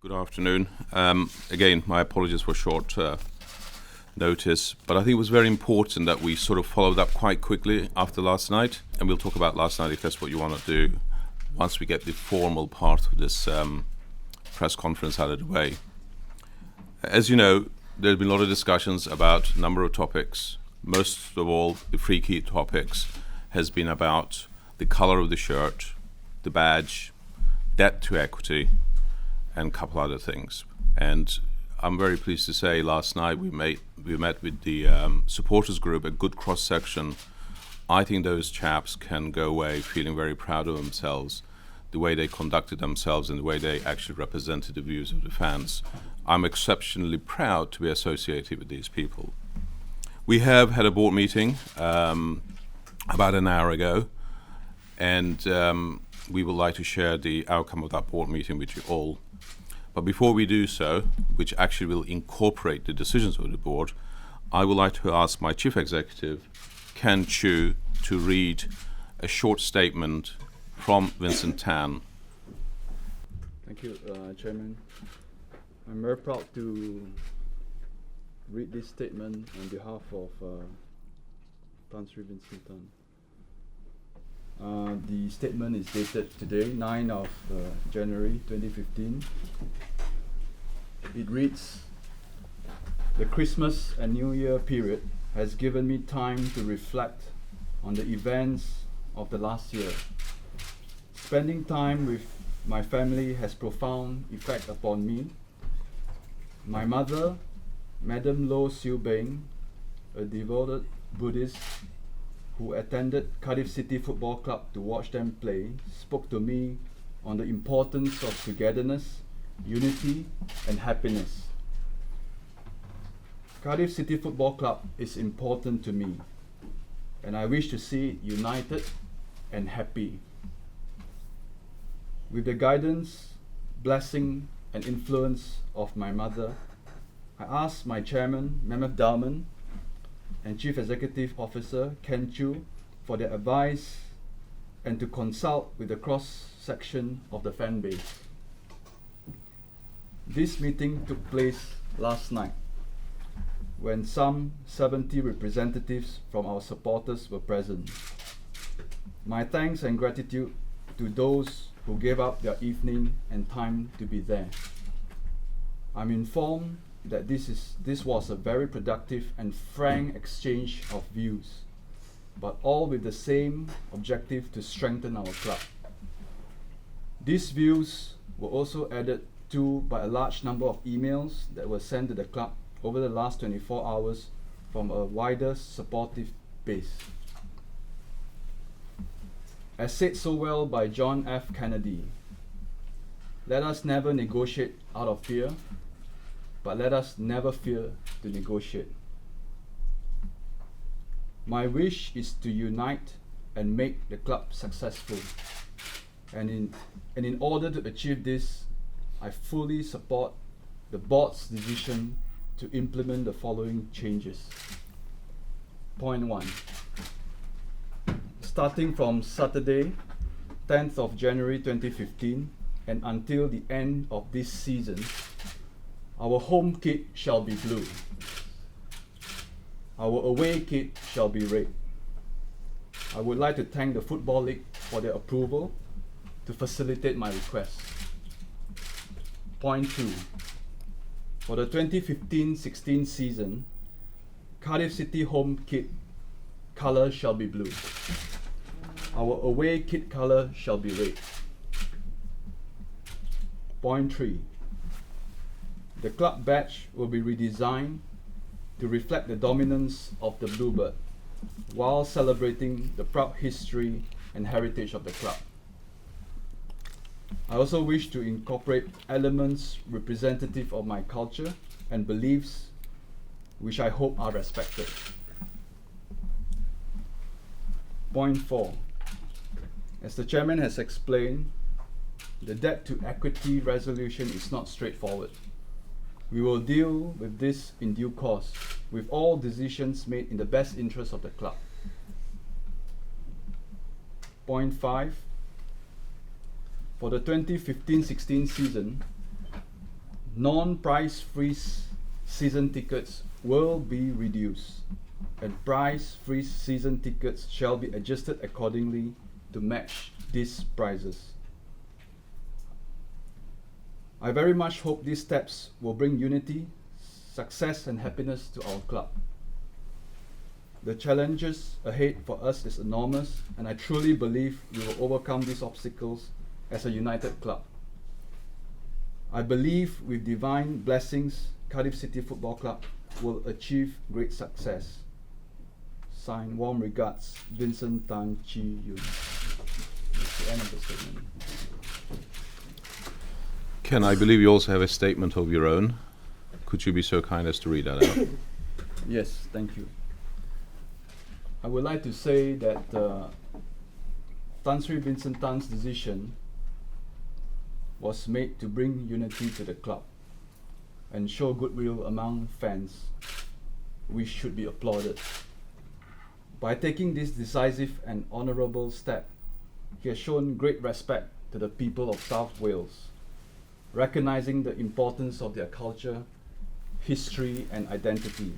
Good afternoon. Again, my apologies for short notice, but I think it was very important that we sort of followed up quite quickly after last night, and we'll talk about last night if that's what you want to do once we get the formal part of this press conference out of the way. As you know, there's been a lot of discussions about a number of topics. Most of all, the three key topics has been about the color of the shirt, the badge, debt to equity, and a couple other things. And I'm very pleased to say last night we met with the supporters group, a good cross-section. I think those chaps can go away feeling very proud of themselves, the way they conducted themselves and the way they actually represented the views of the fans. I'm exceptionally proud to be associated with these people. We have had a board meeting about an hour ago, and we would like to share the outcome of that board meeting with you all. But before we do so, which actually will incorporate the decisions of the board, I would like to ask my Chief Executive, Ken Chu, to read a short statement from Vincent Tan. Thank you, Chairman. I'm very proud to read this statement on behalf of Tan Sri Vincent Tan. The statement is dated today, 9 of January 2015. It reads, "The Christmas and New Year period has given me time to reflect on the events of the last year. Spending time with my family has profound effect upon me. My mother, Madam Lo Siu Beng, a devoted Buddhist who attended Cardiff City Football Club to watch them play, spoke to me on the importance of togetherness, unity, and happiness. Cardiff City Football Club is important to me, and I wish to see it united and happy. With the guidance, blessing, and influence of my mother, I asked my chairman, Mehmet Dalman, and Chief Executive Officer Ken Chu for their advice and to consult with the cross-section of the fan base. This meeting took place last night when some 70 representatives from our supporters were present. My thanks and gratitude to those who gave up their evening and time to be there. I'm informed that this was a very productive and frank exchange of views, but all with the same objective to strengthen our club. These views were also added to by a large number of emails that were sent to the club over the last 24 hours from a wider supportive base. As said so well by John F. Kennedy, let us never negotiate out of fear, but let us never fear to negotiate. My wish is to unite and make the club successful. And in order to achieve this, I fully support the board's decision to implement the following changes. Point 1. Starting from Saturday, 10th of January 2015, and until the end of this season, our home kit shall be blue. Our away kit shall be red. I would like to thank the Football League for their approval to facilitate my request. Point 2. For the 2015-16 season, Cardiff City home kit colour shall be blue. Our away kit colour shall be red. Point 3. The club badge will be redesigned to reflect the dominance of the Bluebird while celebrating the proud history and heritage of the club. I also wish to incorporate elements representative of my culture and beliefs which I hope are respected. Point 4. As the chairman has explained, the debt to equity resolution is not straightforward. We will deal with this in due course, with all decisions made in the best interest of the club. Point 5. For the 2015-16 season, non-price free season tickets will be reduced, and price-free season tickets shall be adjusted accordingly to match these prices. I very much hope these steps will bring unity, success and happiness to our club. The challenges ahead for us is enormous, and I truly believe we will overcome these obstacles as a united club. I believe with divine blessings, Cardiff City Football Club will achieve great success. Signed, warm regards, Vincent Tan Chi Yun. That's the end of the statement. Ken, I believe you also have a statement of your own. Could you be so kind as to read that out? Yes, thank you. I would like to say that Tan Sri Vincent Tan's decision was made to bring unity to the club and show goodwill among fans, which should be applauded. By taking this decisive and honourable step, he has shown great respect to the people of South Wales, recognising the importance of their culture, history and identity.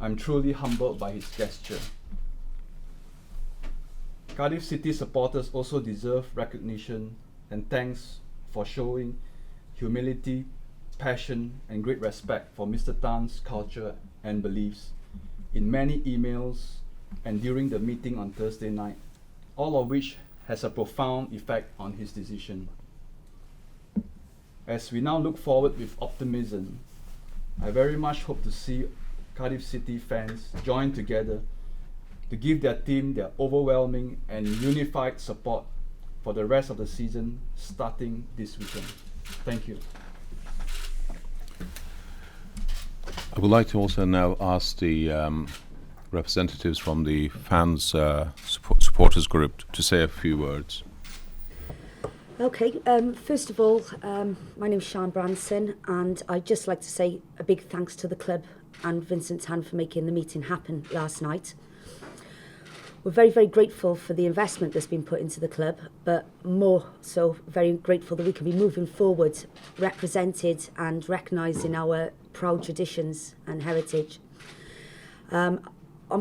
I'm truly humbled by his gesture. Cardiff City supporters also deserve recognition and thanks for showing humility, passion and great respect for Mr. Tan's culture and beliefs in many emails and during the meeting on Thursday night, all of which has a profound effect on his decision. As we now look forward with optimism, I very much hope to see Cardiff City fans join together to give their team their overwhelming and unified support for the rest of the season starting this weekend. Thank you. I would like to also now ask the representatives from the fans supporters group to say a few words. Okay, first of all, my name's Sian Branson, and I'd just like to say a big thanks to the club and Vincent Tan for making the meeting happen last night. We're very, very grateful for the investment that's been put into the club, but more so very grateful that we can be moving forward, represented and recognising our proud traditions and heritage. On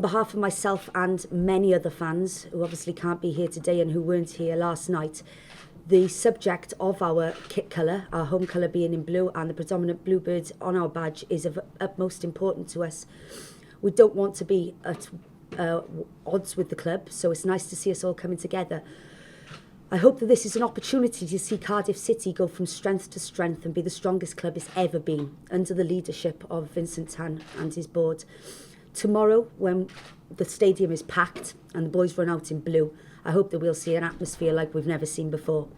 behalf of myself and many other fans who obviously can't be here today and who weren't here last night, the subject of our kit colour, our home colour being in blue and the predominant bluebird on our badge, is of utmost importance to us. We don't want to be at odds with the club, so it's nice to see us all coming together. I hope that this is an opportunity to see Cardiff City go from strength to strength and be the strongest club it's ever been under the leadership of Vincent Tan and his board. Tomorrow, when the stadium is packed and the boys run out in blue, I hope that we'll see an atmosphere like we've never seen before.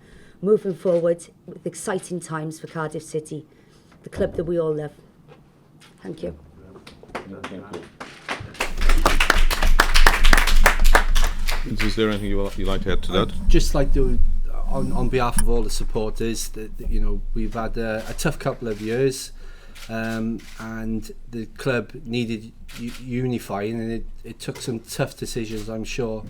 Moving forward with exciting times for Cardiff City, the club that we all love. Thank you. Thank you. Is there anything you'd like to add to that? I'd just like to, on behalf of all the supporters, that you know, we've had a tough couple of years, and the club needed unifying, and it took some tough decisions, I'm sure.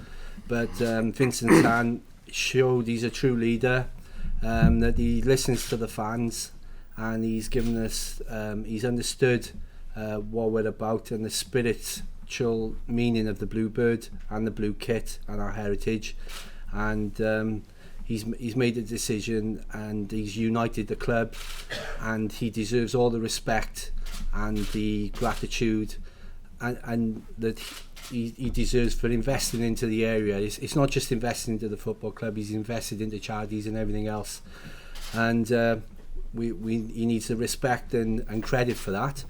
But Vincent Tan showed he's a true leader, that he listens to the fans, and he's given us, he's understood what we're about and the spiritual meaning of the bluebird and the blue kit and our heritage, and he's made a decision and he's united the club, and he deserves all the respect and the gratitude and that he deserves for investing into the area. It's not just investing into the football club, he's invested into charities and everything else, and he needs the respect and credit for that.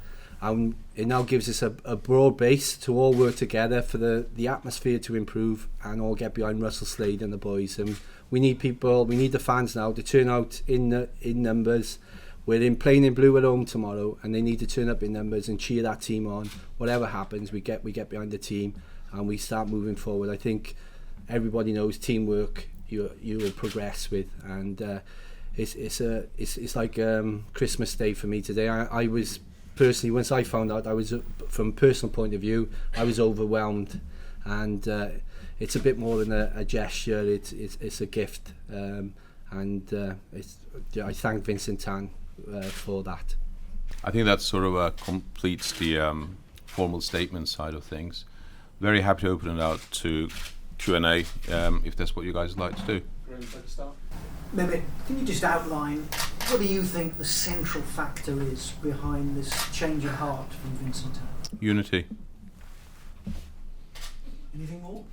It now gives us a broad base to all work together for the atmosphere to improve and all get behind Russell Slade and the boys. And we need people, we need the fans now to turn out in numbers. We're playing in blue at home tomorrow, and they need to turn up in numbers and cheer that team on. Whatever happens, we get behind the team and we start moving forward. I think everybody knows teamwork you will progress with, and it's like Christmas Day for me today. I was personally, once I found out, I was from a personal point of view, I was overwhelmed, and it's a bit more than a gesture. It's a gift, and I thank Vincent Tan for that. I think that sort of completes the formal statement side of things. Very happy to open it out to Q&A if that's what you guys would like to do. Mehmet, can you just outline what do you think the central factor is behind this change of heart from Vincent? Unity. Anything more?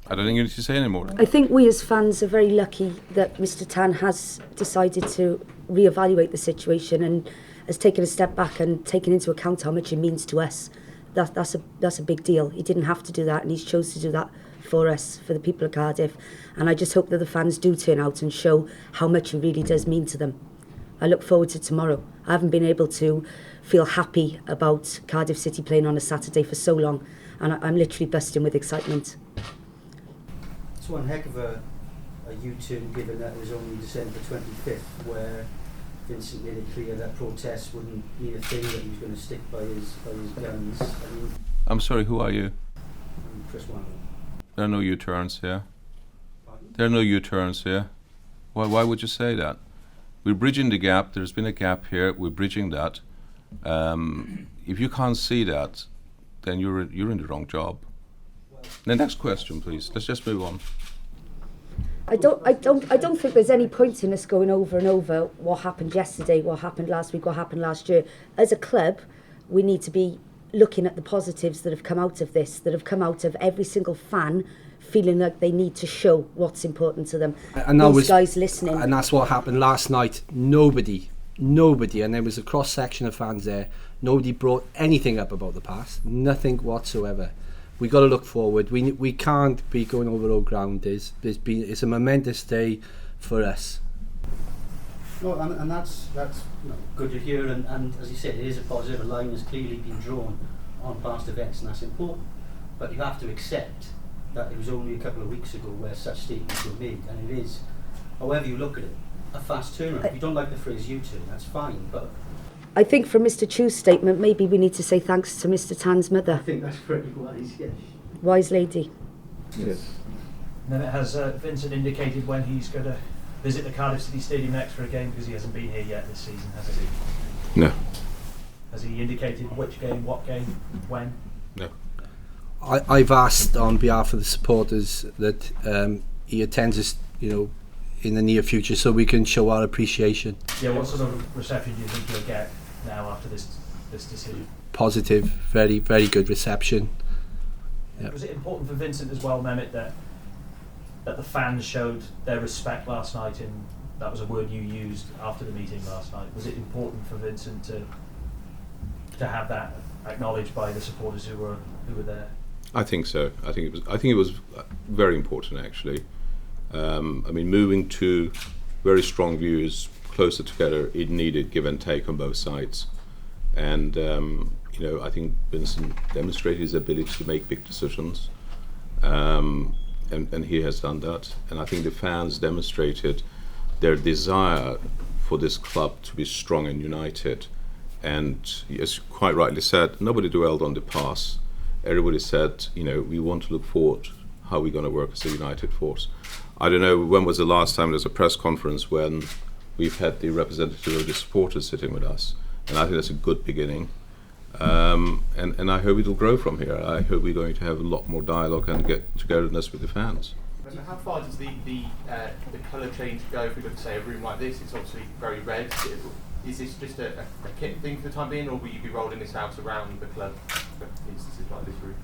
I don't think you need to say any more. I think we as fans are very lucky that Mr Tan has decided to reevaluate the situation and has taken a step back and taken into account how much it means to us. That's a big deal. He didn't have to do that, and he's chose to do that for us, for the people of Cardiff. And I just hope that the fans do turn out and show how much it really does mean to them. I look forward to tomorrow. I haven't been able to feel happy about Cardiff City playing on a Saturday for so long, and I'm literally bursting with excitement. It's one heck of a U-turn, given that it was only December 25th where Vincent made it clear that protest wouldn't mean a thing, that he was going to stick by his guns. I mean, I'm sorry, who are you? I'm Chris Wandel. There are no U-turns here. Pardon? There are no U-turns here. Why would you say that? We're bridging the gap. There's been a gap here. We're bridging that. If you can't see that, then you're in the wrong job. The next question, please. Let's just move on. I don't think there's any point in us going over and over what happened yesterday, what happened last week, what happened last year. As a club, we need to be looking at the positives that have come out of this, that have come out of every single fan feeling like they need to show what's important to them. And those guys listening. And that's what happened last night. Nobody, and there was a cross section of fans there. Nobody brought anything up about the past, nothing whatsoever. We got to look forward. We can't be going over old ground. It's a momentous day for us. No, and that's good to hear, and as you said, it is a positive. A line has clearly been drawn on past events, and that's important. But you have to accept that it was only a couple of weeks ago where such statements were made, and it is, however you look at it, a fast turnaround. If you don't like the phrase U-turn, that's fine, but I think from Mr Chu's statement, maybe we need to say thanks to Mr Tan's I mother. think that's pretty wise, yes. Wise lady. Yes. Then it has Vincent indicated when he's going to visit the Cardiff City Stadium next for a game, because he hasn't been here yet this season, has he? No. Has he indicated which game, what game, when? No. I've asked on behalf of the supporters that he attends us, in the near future, so we can show our appreciation. Yeah, what sort of reception do you think you'll get now after this decision? Positive, very, very good reception. Yep. Was it important for Vincent as well, Mehmet, that the fans showed their respect last night, and that was a word you used after the meeting last night? Was it important for Vincent to have that acknowledged by the supporters who were there? I think so. I think it was very important, actually. Moving to very strong views closer together, it needed give and take on both sides. And, I think Vincent demonstrated his ability to make big decisions. And he has done that. And I think the fans demonstrated their desire for this club to be strong and united. And as you quite rightly said, nobody dwelled on the past. Everybody said, we want to look forward. How are we going to work as a united force? I don't know, when was the last time there's a press conference when we've had the representative of the supporters sitting with us? And I think that's a good beginning. And I hope it'll grow from here. I hope we're going to have a lot more dialogue and get togetherness with the fans. So how far does the colour change go if we look at, say, a room like this? It's obviously very red. Is this just a kit thing for the time being, or will you be rolling this out around the club for instances like this room?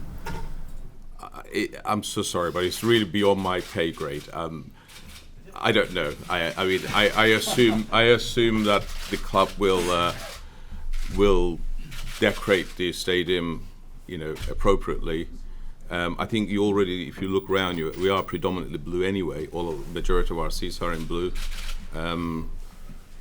I'm so sorry, but it's really beyond my pay grade. I don't know. I assume that the club will decorate the stadium, appropriately. I think you already, if you look around, we are predominantly blue anyway. The majority of our seats are in blue.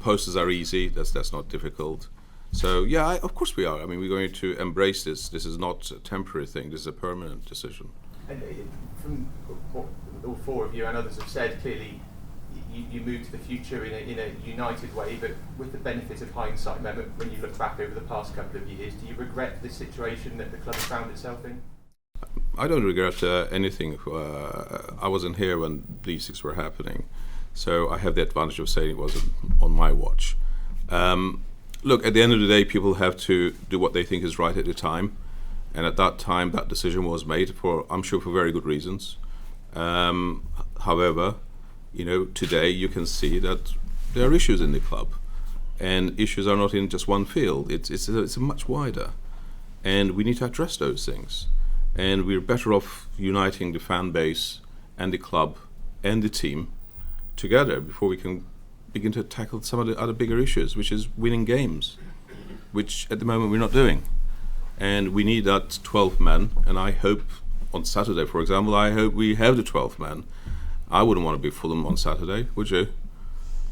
Posters are easy. That's not difficult. So yeah, of course we are. We're going to embrace this. This is not a temporary thing. This is a permanent decision. And from what all four of you and others have said, clearly you move to the future in a united way. But with the benefit of hindsight, Mehmet, when you look back over the past couple of years, do you regret this situation that the club has found itself in? I don't regret anything. I wasn't here when these things were happening, so I have the advantage of saying it wasn't on my watch. Look, at the end of the day, people have to do what they think is right at the time. And at that time, that decision was made for, I'm sure, for very good reasons. However, today you can see that there are issues in the club. And issues are not in just one field. It's much wider. And we need to address those things. And we're better off uniting the fan base and the club and the team together before we can begin to tackle some of the other bigger issues, which is winning games, which at the moment we're not doing. And we need that 12th man, and I hope on Saturday, for example, I hope we have the 12th man. I wouldn't want to be Fulham on Saturday, would you?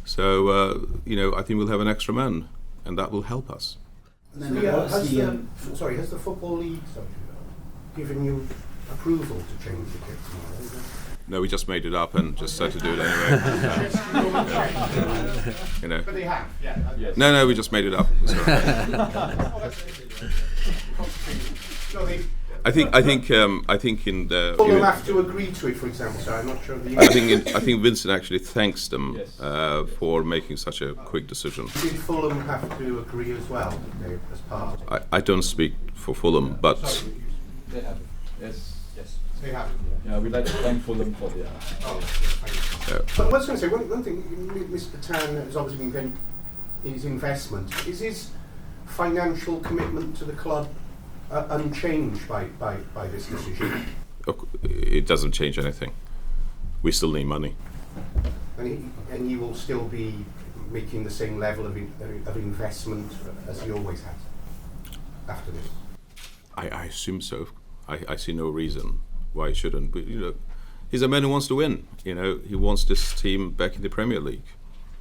So, I think we'll have an extra man, and that will help us. And then has the Football League given you approval to change the kit tomorrow? No, we just made it up and just said to do it anyway. But they have, yeah. Yes. No, we just made it up. I think in the. Fulham have to agree to it, for example. So I'm not sure. I think Vincent actually thanks them Yes. for making such a quick decision. Did Fulham have to agree as well, did they, as part? I don't speak for Fulham, but They have it. Yes. They have. Yeah, we'd like to thank Fulham for the. But I was going to say, one thing, Mr. Tan has obviously been his investment. Is his financial commitment to the club unchanged by this decision? it doesn't change anything. We still need money. And he will still be making the same level of investment as he always has after this? I assume so. I see no reason why he shouldn't. But he's a man who wants to win. He wants this team back in the Premier League.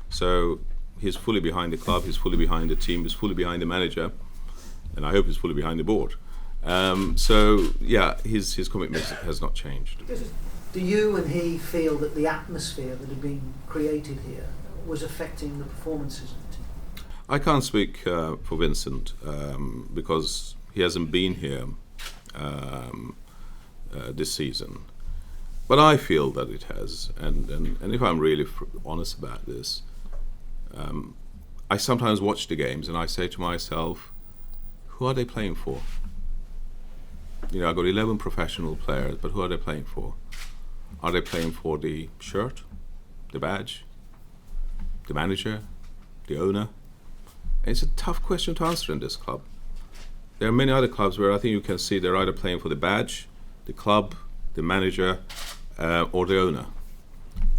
So he's fully behind the club. He's fully behind the team. He's fully behind the manager, and I hope he's fully behind the board. So yeah, his commitment has not changed. Do you and he feel that the atmosphere that had been created here was affecting the performances of the team? I can't speak for Vincent because he hasn't been here this season. But I feel that it has, and if I'm really honest about this, I sometimes watch the games and I say to myself, who are they playing for? I've got 11 professional players, but who are they playing for? Are they playing for the shirt, the badge, the manager, the owner? And it's a tough question to answer in this club. There are many other clubs where I think you can see they're either playing for the badge, the club, the manager, or the owner.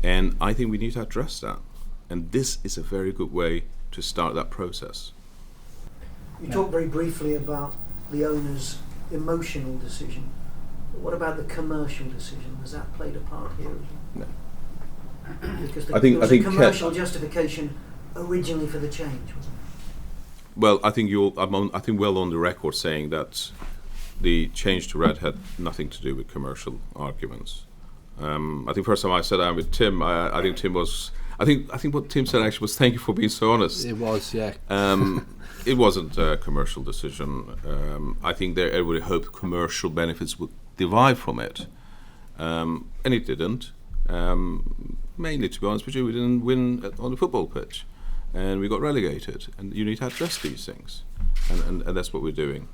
And I think we need to address that. And this is a very good way to start that process. You talked very briefly about the owner's emotional decision. What about the commercial decision? Has that played a part here as well? No. Because I there was think a commercial justification originally for the change, wasn't it? Well, I think I'm well on the record saying that the change to red had nothing to do with commercial arguments. I think first time I sat down with Tim, I think Tim was. I think what Tim said actually was thank you for being so honest. It was, yeah. It wasn't a commercial decision. I think everybody hoped commercial benefits would derive from it, and it didn't. Mainly, to be honest with you, we didn't win on the football pitch, and we got relegated. And you need to address these things, and that's what we're doing.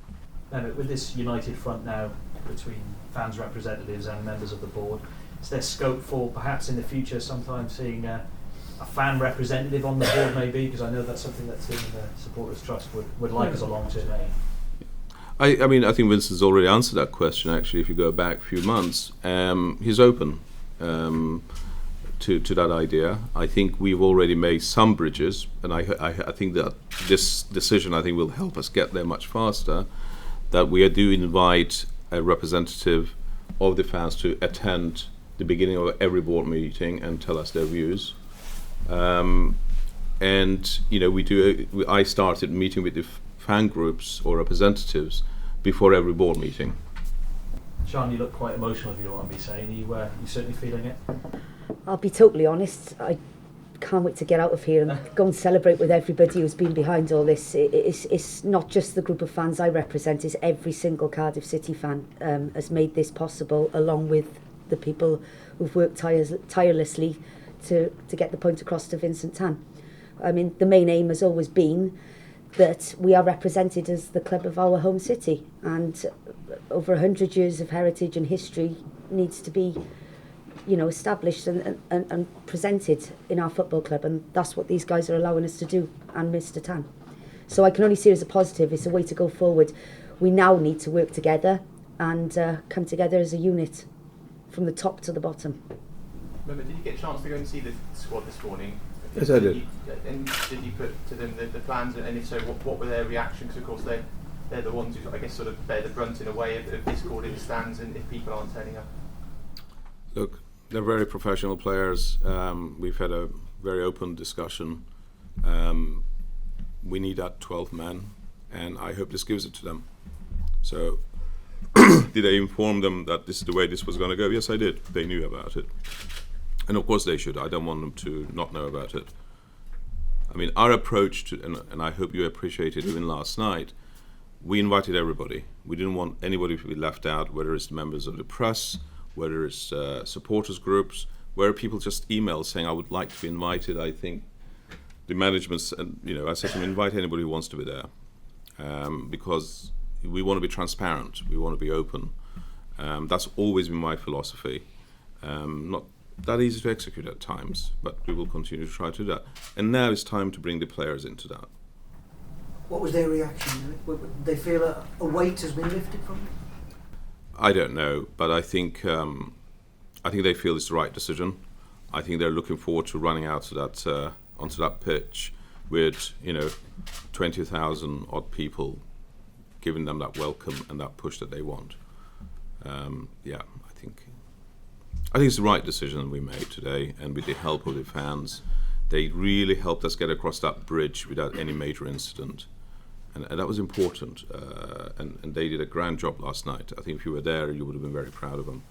With this united front now between fans, representatives and members of the board, is there scope for perhaps in the future sometime seeing a fan representative on the board maybe? Because I know that's something that Tim and the Supporters Trust would like as a long-term aim. I think Vincent's already answered that question actually. If you go back a few months, he's open to that idea. I think we've already made some bridges, and I think that this decision will help us get there much faster. That we do invite a representative of the fans to attend the beginning of every board meeting and tell us their views. And we do. I started meeting with the fan groups or representatives before every board meeting. Sean, you look quite emotional if you don't want to be saying. Are you certainly feeling it? I'll be totally honest, I can't wait to get out of here and go and celebrate with everybody who's been behind all this. It's not just the group of fans I represent, it's every single Cardiff City fan has made this possible, along with the people who've worked tirelessly to get the point across to Vincent Tan. I mean, the main aim has always been that we are represented as the club of our home city, and over 100 years of heritage and history needs to be, established and presented in our football club, and that's what these guys are allowing us to do, and Mr. Tan. So I can only see it as a positive. It's a way to go forward. We now need to work together and come together as a unit from the top to the bottom. Remember, did you get a chance to go and see the squad this morning? Yes, I did. And did you put to them the plans, and if so, what were their reactions? Because of course they're the ones who, I guess, sort of bear the brunt in a way of discord in the stands, and if people aren't turning up. Look, they're very professional players. We've had a very open discussion. We need that 12th man, and I hope this gives it to them. So, did I inform them that this is the way this was going to go? Yes, I did. They knew about it. And of course they should. I don't want them to not know about it. I mean, our approach to, and I hope you appreciated even last night, we invited everybody. We didn't want anybody to be left out, whether it's the members of the press, whether it's supporters groups, where people just email saying, I would like to be invited. I think the management's, and I said to them, invite anybody who wants to be there, because we want to be transparent, we want to be open. That's always been my philosophy. Not that easy to execute at times, but we will continue to try to do that. And now it's time to bring the players into that. What was their reaction? Did they feel a weight has been lifted from them? I don't know, but I think they feel it's the right decision. I think they're looking forward to running out to that onto that pitch with 20,000 odd people giving them that welcome and that push that they want. I think it's the right decision we made today, and with the help of the fans, they really helped us get across that bridge without any major incident, and that was important. And they did a grand job last night. I think if you were there, you would have been very proud of them.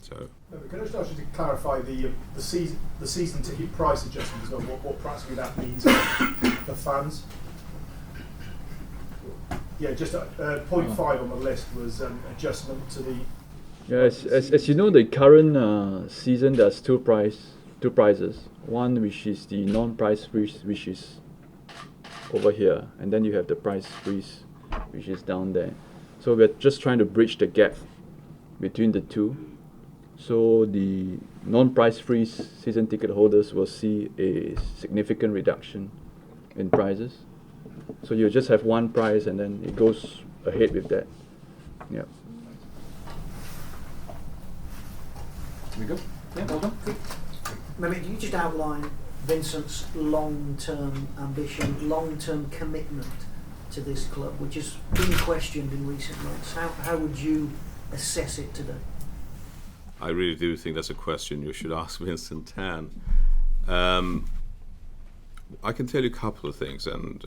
So. Can I just ask you to clarify the season ticket price adjustment as well? What practically that means for fans? Yeah, just point 5 on the list was adjustment to the. Yes, as you know, the current season there's two prices. One which is the non-price freeze, which is over here, and then you have the price freeze, which is down there. So we're just trying to bridge the gap between the two. So the non-price freeze season ticket holders will see a significant reduction in prices. So you just have one price, and then it goes ahead with that. Yeah. We go? Yeah, well done. Maybe can you just outline Vincent's long-term ambition, long-term commitment to this club, which has been questioned in recent months? How would you assess it today? I really do think that's a question you should ask Vincent Tan. I can tell you a couple of things, and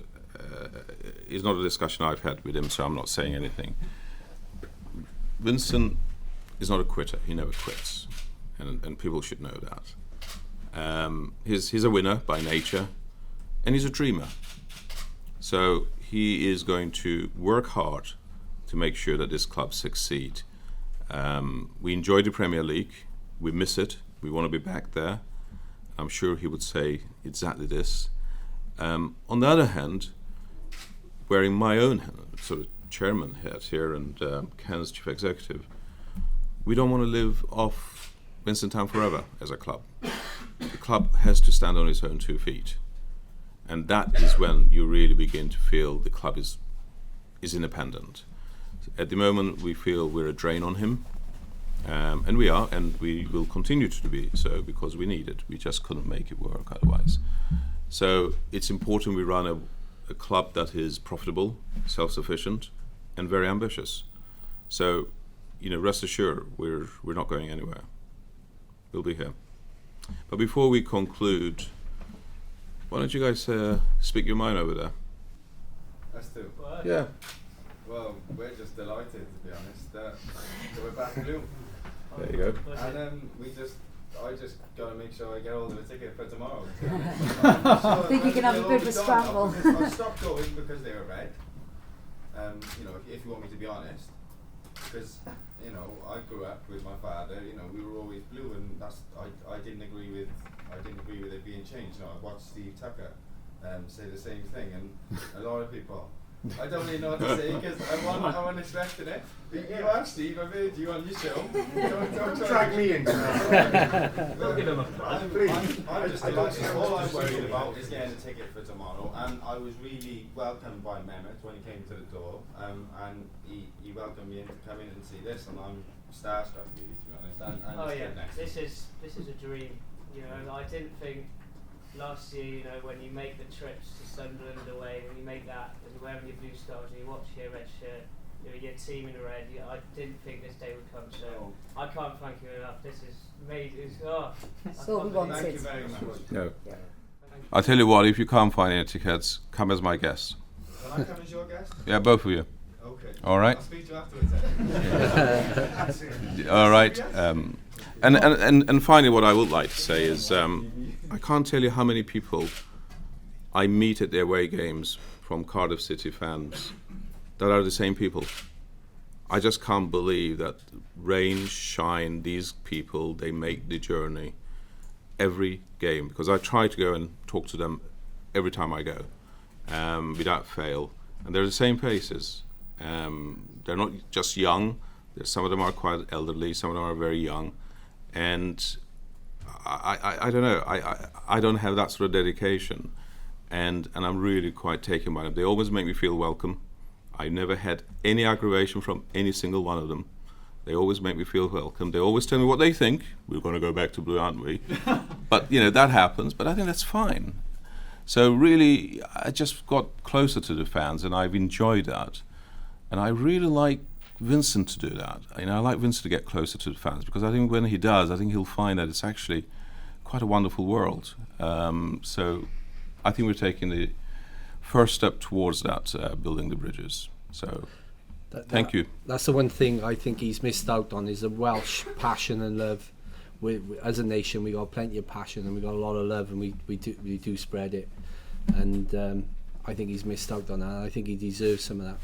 it's not a discussion I've had with him, so I'm not saying anything. Vincent is not a quitter. He never quits, and people should know that. He's a winner by nature, and he's a dreamer. So he is going to work hard to make sure that this club succeed. We enjoy the Premier League. We miss it. We want to be back there. I'm sure he would say exactly this. On the other hand, wearing my own sort of chairman hat here and Ken's chief executive, we don't want to live off Vincent Tan forever as a club. The club has to stand on its own 2 feet. And that is when you really begin to feel the club is independent. At the moment, we feel we're a drain on him, and we are, and we will continue to be so because we need it. We just couldn't make it work otherwise. So it's important we run a club that is profitable, self-sufficient, and very ambitious. So, rest assured, we're not going anywhere. We'll be here. But before we conclude, why don't you guys speak your mind over there? Us too. Yeah. Well, we're just delighted, to be honest, that we're back blue. There you go. And I just got to make sure I get hold of a ticket for tomorrow. I think you can have a bit of a scramble. I stopped going because they were red. If you want me to be honest, because I grew up with my father. We were always blue, and I didn't agree with I didn't agree with it being changed. You know, I watched Steve Tucker say the same thing, and a lot of people. I don't really know what to say because I wasn't expecting it. You have, Steve. I've heard you on your show. Don't drag me into that. Don't give him a I'm just delighted. All I'm worried about is getting a ticket for tomorrow, and I was really welcomed by Mehmet when he came to the door, and he welcomed me in to come in and see this, and I'm starstruck, really, to be honest. And Oh it's yeah, good next. this is a dream. You know, I didn't think last year, you know, when you make the trips to Sunderland away, when you make that, and you're wearing your blue stars, and you watch your red shirt, you know, your team in red, I didn't think this day would come, so I can't thank you enough. This is made, That's all we wanted. Thank you very much. No. I'll tell you what, if you can't find any tickets, come as my guest. Will I come as your guest? Yeah, both of you. Okay. All right. I'll speak to you afterwards then. All right. And finally, what I would like to say is I can't tell you how many people I meet at their away games from Cardiff City fans that are the same people. I just can't believe that rain, shine, these people, they make the journey every game, because I try to go and talk to them every time I go without fail. And they're the same faces. They're not just young. Some of them are quite elderly. Some of them are very young. And I don't know. I don't have that sort of dedication. And I'm really quite taken by them. They always make me feel welcome. I never had any aggravation from any single one of them. They always make me feel welcome. They always tell me what they think. We're going to go back to blue, aren't we? But, you know, that happens. But I think that's fine. So really, I just got closer to the fans, and I've enjoyed that. And I really like Vincent to do that. You know, I like Vincent to get closer to the fans, because I think when he does, I think he'll find that it's actually quite a wonderful world. So I think we're taking the first step towards that, building the bridges. So thank you. That's the one thing I think he's missed out on, is the Welsh passion and love. We, as a nation, we got plenty of passion and we got a lot of love, and we do spread it. And I think he's missed out on that. I think he deserves some of that.